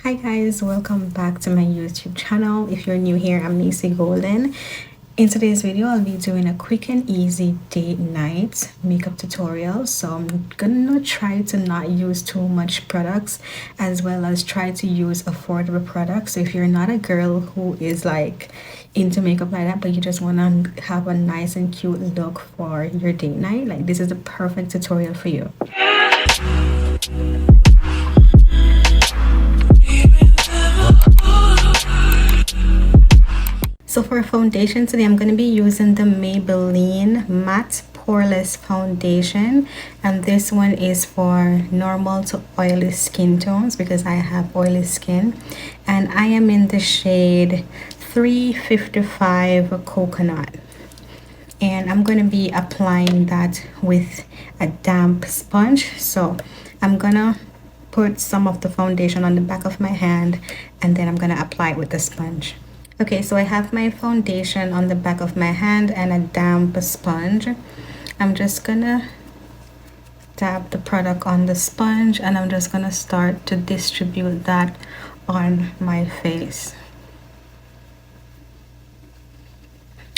Hi guys, welcome back to my YouTube channel. If you're new here, I'm Macy Golden. In today's video, I'll be doing a quick and easy date night makeup tutorial. So I'm gonna try to not use too much products, as well as try to use affordable products. So if you're not a girl who is like into makeup like that, but you just want to have a nice and cute look for your date night, like this is the perfect tutorial for you. So for foundation today, I'm going to be using the Maybelline Matte Poreless Foundation, and this one is for normal to oily skin tones because I have oily skin, and I am in the shade 355 Coconut, and I'm going to be applying that with a damp sponge. So I'm gonna put some of the foundation on the back of my hand, and then I'm gonna apply it with the sponge. Okay, so I have my foundation on the back of my hand and a damp sponge. I'm just gonna dab the product on the sponge, and I'm just gonna start to distribute that on my face.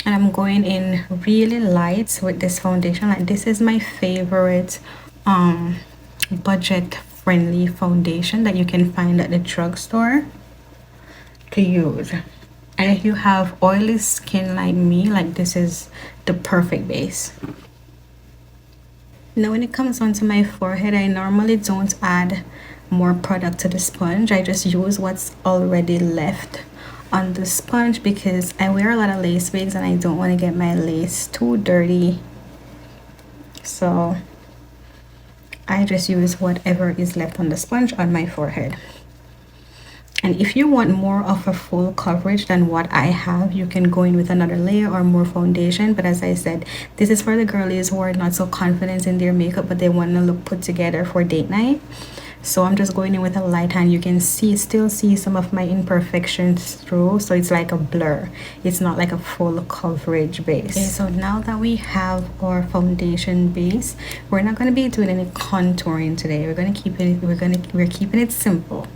And I'm going in really light with this foundation. Like, this is my favorite budget friendly foundation that you can find at the drugstore to use. And if you have oily skin like me, like, this is the perfect base. Now when it comes onto my forehead, I normally don't add more product to the sponge. I just use what's already left on the sponge because I wear a lot of lace wigs and I don't want to get my lace too dirty. So I just use whatever is left on the sponge on my forehead. And if you want more of a full coverage than what I have, you can go in with another layer or more foundation. But as I said, this is for the girlies who are not so confident in their makeup, but they want to look put together for date night. So I'm just going in with a light hand. You can still see some of my imperfections through, so it's like a blur. It's not like a full coverage base. Okay, so now that we have our foundation base, we're not going to be doing any contouring today. We're keeping it simple.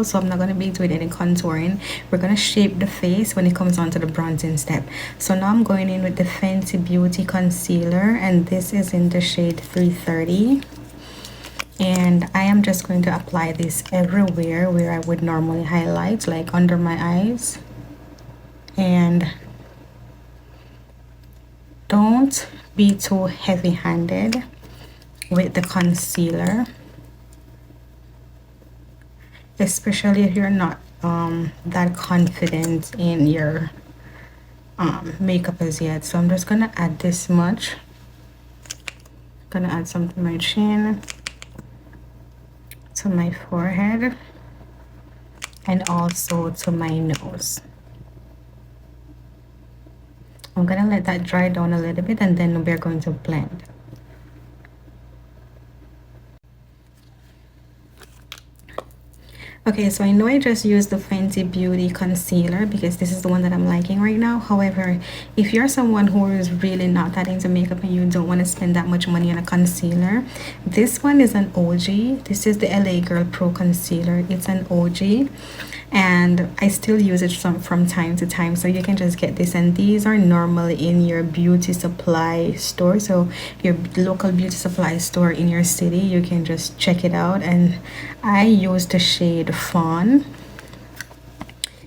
So I'm not going to be doing any contouring. We're going to shape the face when it comes on to the bronzing step. So now I'm going in with the Fenty Beauty concealer, and this is in the shade 330. And I am just going to apply this everywhere where I would normally highlight, like under my eyes. And don't be too heavy-handed with the concealer, especially if you're not that confident in your makeup as yet. So I'm just gonna add this much. Gonna add some to my chin, to my forehead, and also to my nose. I'm gonna let that dry down a little bit, and then we're going to blend. Okay, so I know I just used the Fenty Beauty concealer because this is the one that I'm liking right now. However, if you're someone who is really not that into makeup and you don't want to spend that much money on a concealer, this one is an OG. This is the LA Girl Pro Concealer. It's an OG, and I still use it from time to time. So you can just get this, and these are normally in your beauty supply store. So your local beauty supply store in your city, you can just check it out. And I use the shade Fawn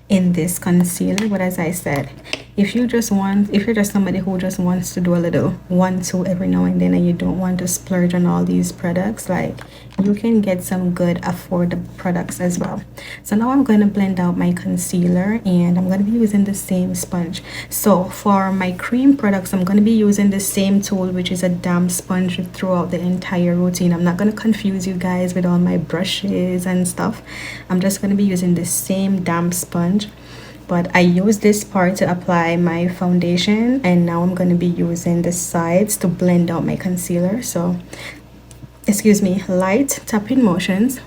in this concealer. But as I said, if you're just somebody who just wants to do a little 1-2 every now and then, and you don't want to splurge on all these products, like, you can get some good affordable products as well. So now I'm going to blend out my concealer, and I'm going to be using the same sponge. So for my cream products, I'm going to be using the same tool, which is a damp sponge, throughout the entire routine. I'm not going to confuse you guys with all my brushes and stuff. I'm just going to be using the same damp sponge. But I use this part to apply my foundation, and now I'm going to be using the sides to blend out my concealer. So excuse me, light tapping motions,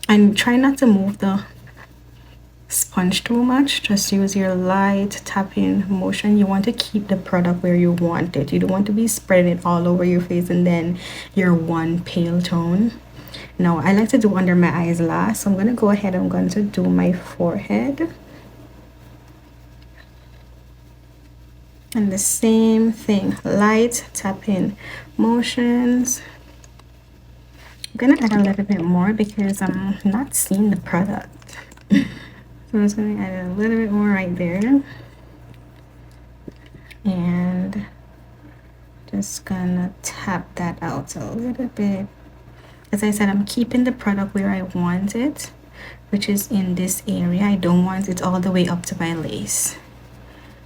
and try not to move the sponge too much. Just use your light tapping motion. You want to keep the product where you want it. You don't want to be spreading it all over your face and then your one pale tone. Now I like to do under my eyes last, so I'm going to go ahead. I'm going to do my forehead. And the same thing, light tapping motions. I'm gonna add a little bit more because I'm not seeing the product. So I'm just gonna add a little bit more right there. And just gonna tap that out a little bit. As I said, I'm keeping the product where I want it, which is in this area. I don't want it all the way up to my lace.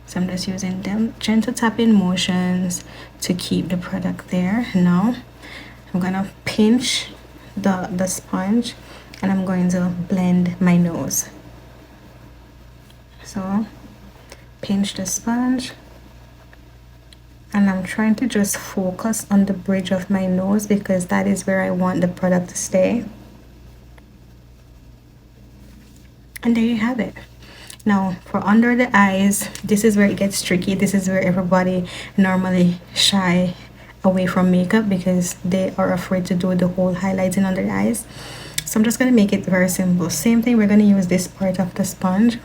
So I'm just using them gentle tapping motions to keep the product there. Now I'm gonna pinch the sponge and I'm going to blend my nose. So pinch the sponge and I'm trying to just focus on the bridge of my nose because that is where I want the product to stay. And there you have it. Now for under the eyes, this is where it gets tricky. This is where everybody normally shy away from makeup because they are afraid to do the whole highlighting under the eyes. So I'm just going to make it very simple. Same thing, we're going to use this part of the sponge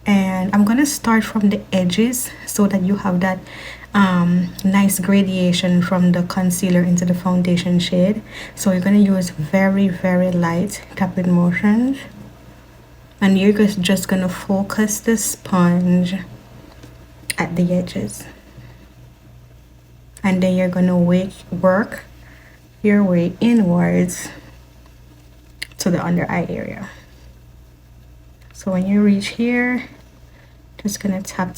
and I'm going to start from the edges so that you have that nice gradation from the concealer into the foundation shade. So you're going to use very light tapping motions. And you're just gonna focus the sponge at the edges. And then you're gonna work your way inwards to the under eye area. So when you reach here, just gonna tap.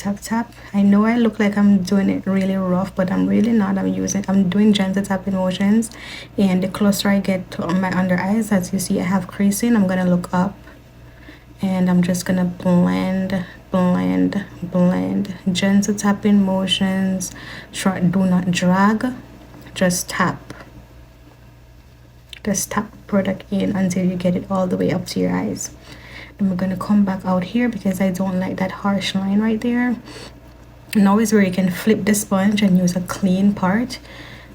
I know I look like I'm doing it really rough, but I'm really not. I'm doing gentle tapping motions. And the closer I get to my under eyes, as you see I have creasing, I'm gonna look up. And I'm just gonna blend, gentle tapping motions. Do not drag, just tap the product in until you get it all the way up to your eyes. And we're gonna come back out here because I don't like that harsh line right there. Now is where you can flip the sponge and use a clean part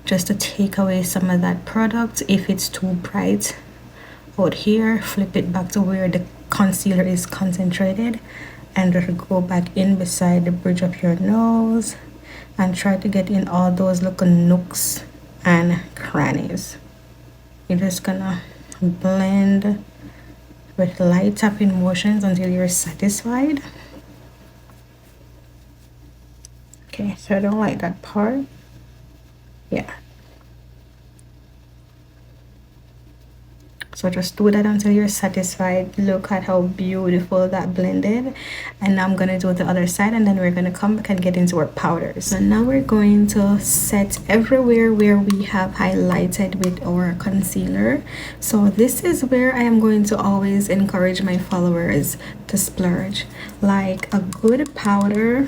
just to take away some of that product. If it's too bright out here, flip it back to where the concealer is concentrated and just go back in beside the bridge of your nose and try to get in all those little nooks and crannies. You're just gonna blend with light tapping motions until you're satisfied. Okay, so I don't like that part. Yeah. So just do that until you're satisfied. Look at how beautiful that blended. And now I'm gonna do the other side and then we're gonna come back and get into our powders. So now we're going to set everywhere where we have highlighted with our concealer. So this is where I am going to always encourage my followers to splurge. Like a good powder,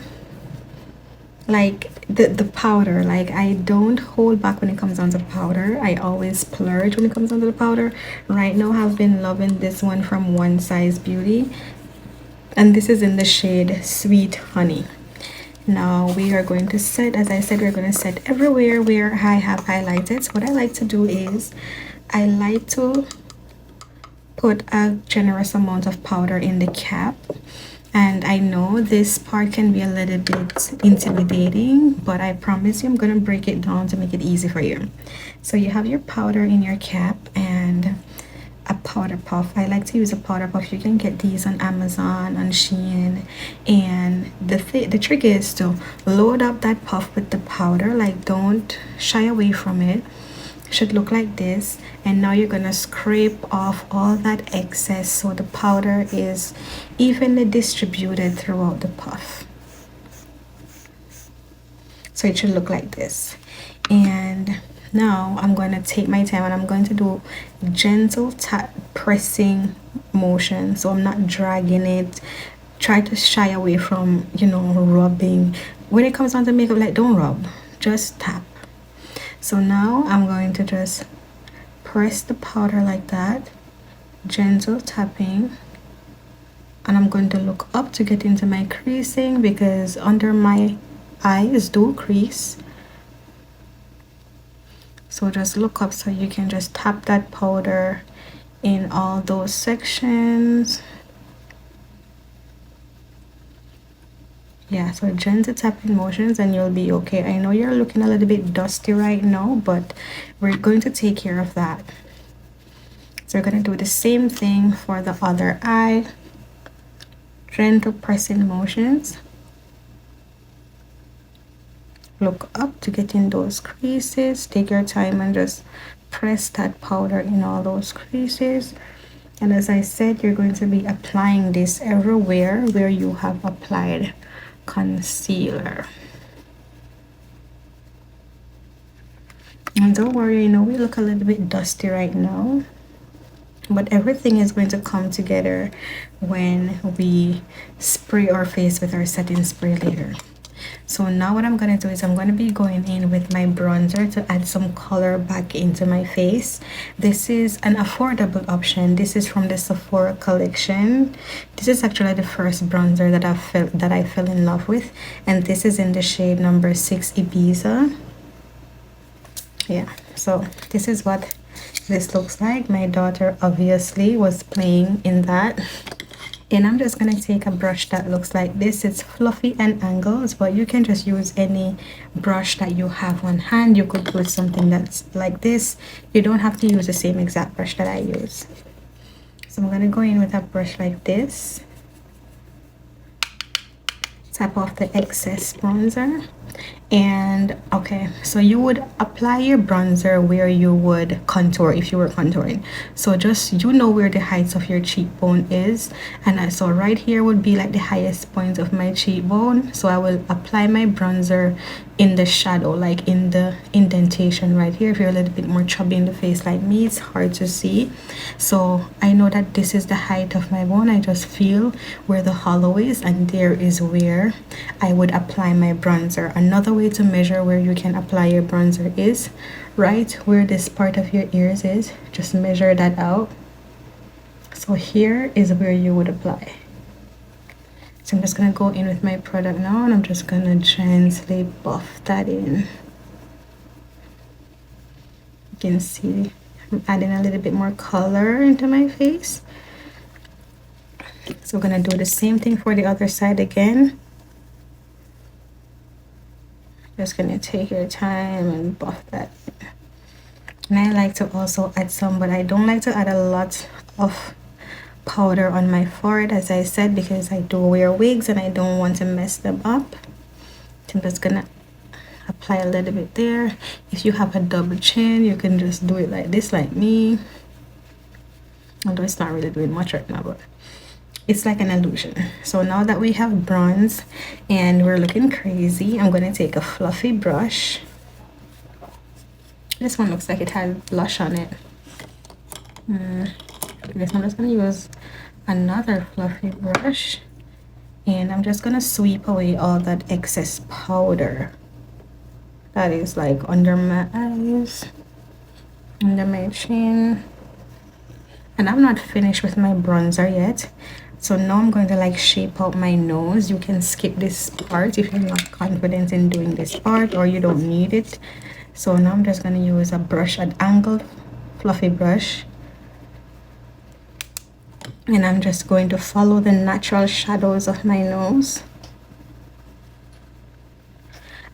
like the powder, like I don't hold back when it comes down to the powder. I always splurge when it comes down to the powder. Right now I've been loving this one from One Size Beauty and this is in the shade Sweet Honey. Now we are going to set, as I said, we're going to set everywhere where I have highlighted. So what I like to do is I like to put a generous amount of powder in the cap. And I know this part can be a little bit intimidating, but I promise you I'm going to break it down to make it easy for you. So you have your powder in your cap and a powder puff. I like to use a powder puff. You can get these on Amazon, on Shein. And the trick is to load up that puff with the powder. Like, don't shy away from it. Should look like this. And now you're gonna scrape off all that excess so the powder is evenly distributed throughout the puff. So it should look like this. And now I'm going to take my time and I'm going to do gentle pressing motion. So I'm not dragging it. Try to shy away from, you know, rubbing. When it comes down to makeup, like, don't rub, just tap. So now I'm going to just press the powder like that, gentle tapping, And I'm going to look up to get into my creasing because under my eyes do crease. So just look up so you can just tap that powder in all those sections. Yeah, so gentle tapping motions and you'll be okay. I know you're looking a little bit dusty right now, but we're going to take care of that. So we're going to do the same thing for the other eye. Gentle pressing motions. Look up to get in those creases. Take your time and just press that powder in all those creases. And as I said, you're going to be applying this everywhere where you have applied concealer. And don't worry, you know, we look a little bit dusty right now, but everything is going to come together when we spray our face with our setting spray later. So now what I'm going to do is I'm going to be going in with my bronzer to add some color back into my face. This is an affordable option. This is from the Sephora collection. This is actually the first bronzer that I fell in love with, and this is in the shade number 6 Ibiza. Yeah, so this is what this looks like. My daughter obviously was playing in that. And I'm just gonna take a brush that looks like this. It's fluffy and angles, but you can just use any brush that you have on hand. You could use something that's like this. You don't have to use the same exact brush that I use. So I'm gonna go in with a brush like this. Tap off the excess bronzer. And okay, so you would apply your bronzer where you would contour if you were contouring. So just, you know, where the height of your cheekbone is, and so right here would be like the highest point of my cheekbone. So I will apply my bronzer in the shadow, like in the indentation right here. If you're a little bit more chubby in the face like me, it's hard to see. So I know that this is the height of my bone. I just feel where the hollow is, and there is where I would apply my bronzer. Another way to measure where you can apply your bronzer is right where this part of your ears is. Just measure that out. So here is where you would apply. So I'm just gonna go in with my product now, and I'm just gonna gently buff that in. You can see I'm adding a little bit more color into my face. So we're gonna do the same thing for the other side again. Just gonna take your time and buff that. And I like to also add some, but I don't like to add a lot of powder on my forehead, as I said, because I do wear wigs and I don't want to mess them up. So I'm just gonna apply a little bit there. If you have a double chin, you can just do it like this, like me. Although it's not really doing much right now, but it's like an illusion. So now that we have bronze and we're looking crazy, I'm going to take a fluffy brush. This one looks like it has blush on it. This one, I'm just going to use another fluffy brush, and I'm just going to sweep away all that excess powder that is like under my eyes, under my chin. And I'm not finished with my bronzer yet. So now I'm going to like shape out my nose. You can skip this part if you're not confident in doing this part or you don't need it. So now I'm just going to use a brush, an angled fluffy brush. And I'm just going to follow the natural shadows of my nose.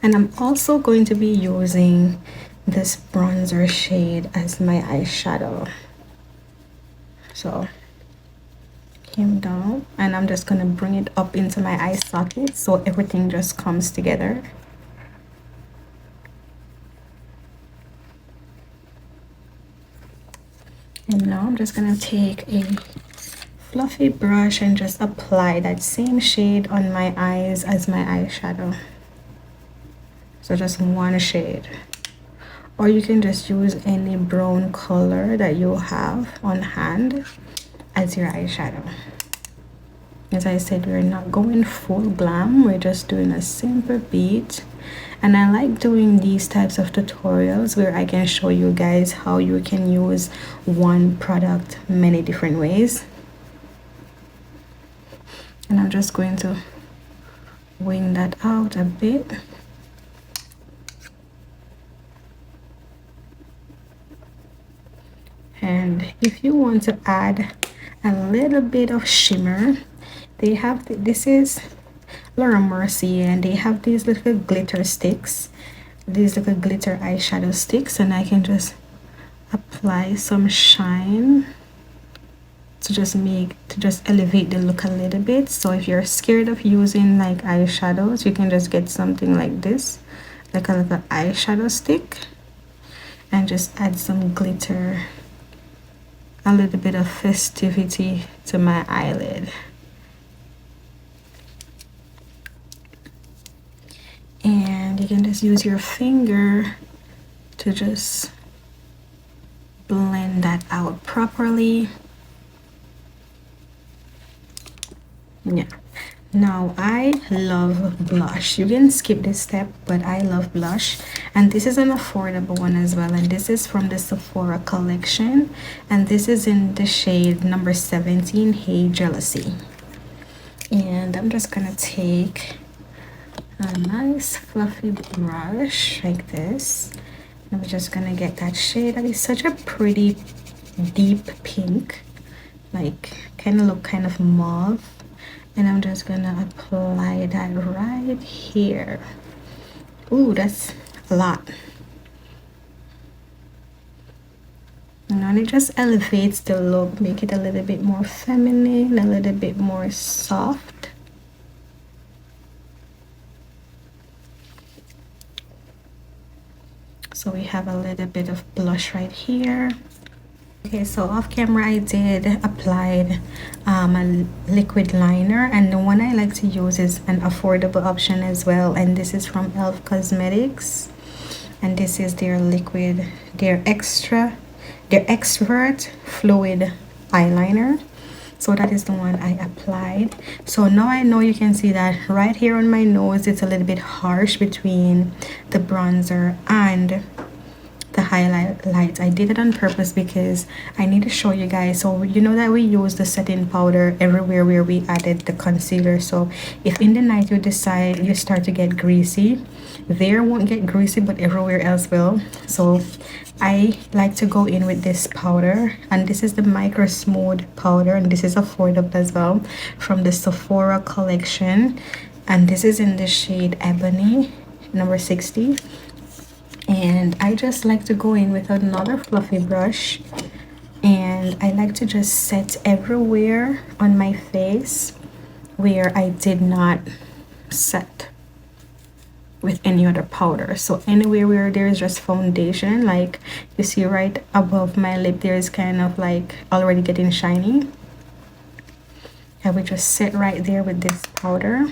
And I'm also going to be using this bronzer shade as my eyeshadow. So came down, and I'm just gonna bring it up into my eye socket so everything just comes together. And now I'm just gonna take a fluffy brush and just apply that same shade on my eyes as my eyeshadow. So just one shade, or you can just use any brown color that you have on hand as your eyeshadow. As I said, we're not going full glam, we're just doing a simple beat. And I like doing these types of tutorials where I can show you guys how you can use one product many different ways. And I'm just going to wing that out a bit. And if you want to add a little bit of shimmer, they have this is Laura Mercier, and they have these little glitter sticks, these little glitter eyeshadow sticks, and I can just apply some shine to just elevate the look a little bit. So if you're scared of using like eyeshadows, you can just get something like this, like a little eyeshadow stick, and just add some glitter, a little bit of festivity to my eyelid. And you can just use your finger to just blend that out properly. Yeah. Now I love blush. You can skip this step, but I love blush, and this is an affordable one as well, and this is from the Sephora collection, and this is in the shade number 17, Hey Jealousy. And I'm just gonna take a nice fluffy brush like this. I'm just gonna get that shade that is such a pretty deep pink, like kind of look kind of mauve, and I'm just gonna apply that right here. Ooh, that's a lot. And it just elevates the look, make it a little bit more feminine, a little bit more soft. So we have a little bit of blush right here. Okay, so off camera I did applied a liquid liner, and the one I like to use is an affordable option as well, and this is from Elf Cosmetics, and this is their liquid, their expert fluid eyeliner. So that is the one I applied. So now I know you can see that right here on my nose it's a little bit harsh between the bronzer and the highlights. I did it on purpose because I need to show you guys. So you know that we use the setting powder everywhere where we added the concealer. So if in the night you decide you start to get greasy, there won't get greasy, but everywhere else will. So I like to go in with this powder, and this is the Micro Smooth powder, and this is affordable as well, from the Sephora collection, and this is in the shade Ebony number 60. And I just like to go in with another fluffy brush, and I like to just set everywhere on my face where I did not set with any other powder. So anywhere where there is just foundation, like you see right above my lip, there is kind of like already getting shiny, I would just sit right there with this powder.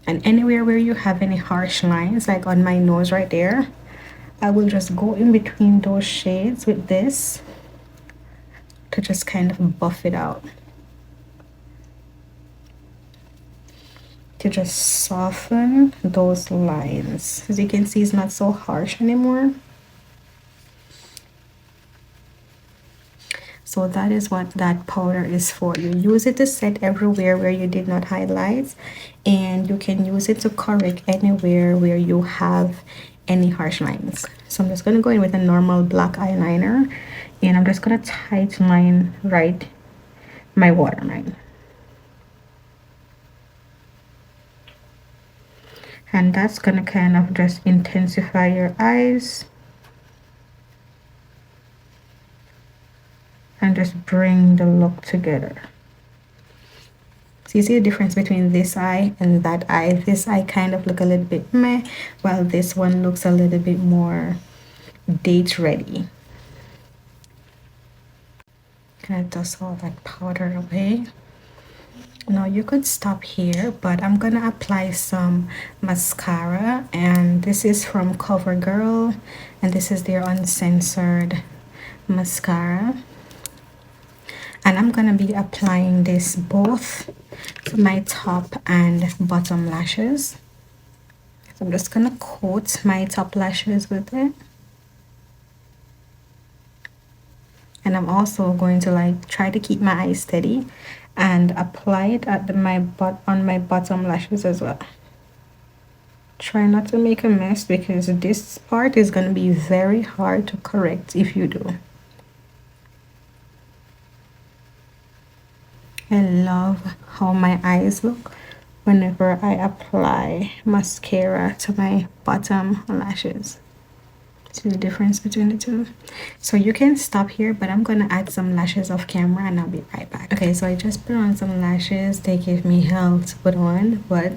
And anywhere where you have any harsh lines, like on my nose right there, I will just go in between those shades with this to just kind of buff it out, to just soften those lines. As you can see, it's not so harsh anymore. So that is what that powder is for. You use it to set everywhere where you did not highlight, and you can use it to correct anywhere where you have any harsh lines. So I'm just going to go in with a normal black eyeliner, and I'm just going to tight line right my waterline. And that's going to kind of just intensify your eyes and just bring the look together. So you see the difference between this eye and that eye. This eye kind of look a little bit meh, while this one looks a little bit more date ready. Gonna dust all that powder away. Now you could stop here, but I'm gonna apply some mascara, and this is from CoverGirl, and this is their uncensored mascara. And I'm gonna be applying this both to my top and bottom lashes. So I'm just gonna coat my top lashes with it, and I'm also going to like try to keep my eyes steady and apply it at on my bottom lashes as well. Try not to make a mess because this part is going to be very hard to correct if you do. I love how my eyes look whenever I apply mascara to my bottom lashes. See the difference between the two? So you can stop here, but I'm gonna add some lashes off camera and I'll be right back. Okay, so I just put on some lashes. They gave me hell to put on, but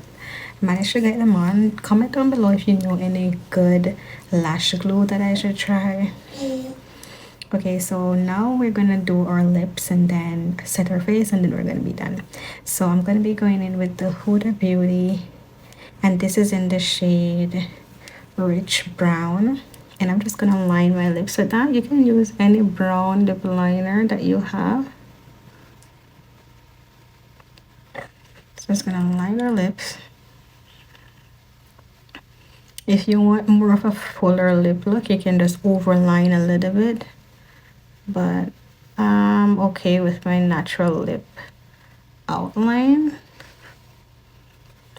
managed to get them on. Comment down below if you know any good lash glue that I should try. Okay, so now we're gonna do our lips and then set our face and then we're gonna be done. So I'm gonna be going in with the Huda Beauty, and this is in the shade Rich Brown, and I'm just gonna line my lips with that. You can use any brown lip liner that you have. So just gonna line our lips. If you want more of a fuller lip look, you can just overline a little bit, but I'm okay with my natural lip outline.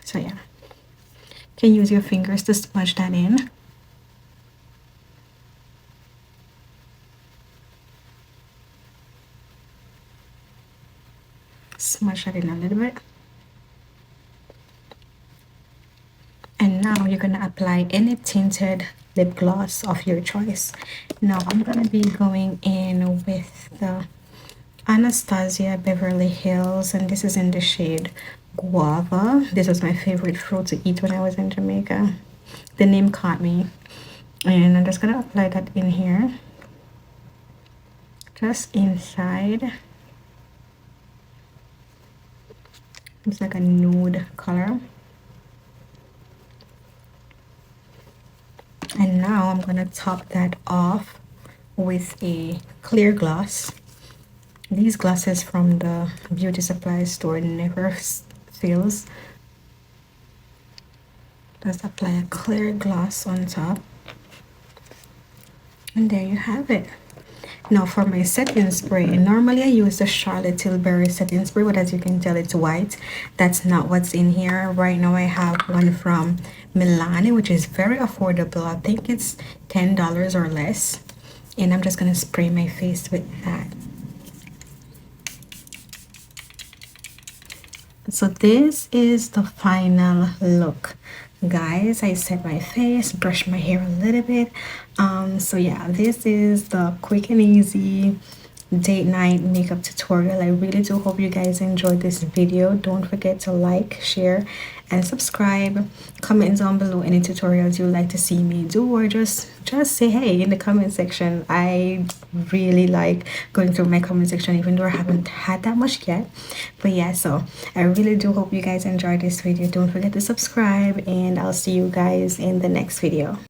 So yeah, you can use your fingers to smudge that in. Smudge that in a little bit. And now you're gonna apply any tinted lip gloss of your choice. Now I'm gonna be going in with the Anastasia Beverly Hills, and this is in the shade Guava. This was my favorite fruit to eat when I was in Jamaica. The name caught me. And I'm just gonna apply that in here. Just inside. It's like a nude color. And now I'm gonna top that off with a clear gloss. These glosses from the beauty supply store never fails. Just apply a clear gloss on top. And there you have it. Now for my setting spray, normally I use the Charlotte Tilbury setting spray, but as you can tell it's white. That's not what's in here. Right now I have one from Milani, which is very affordable. I think it's $10 or less. And I'm just gonna spray my face with that. So this is the final look, guys. I set my face, brushed my hair a little bit. So yeah, this is the quick and easy date night makeup tutorial. I really do hope you guys enjoyed this video. Don't forget to like, share, and subscribe. Comment down below any tutorials you'd like to see me do, or just say hey in the comment section. I really like going through my comment section, even though I haven't had that much yet. But yeah, so I really do hope you guys enjoyed this video. Don't forget to subscribe, and I'll see you guys in the next video.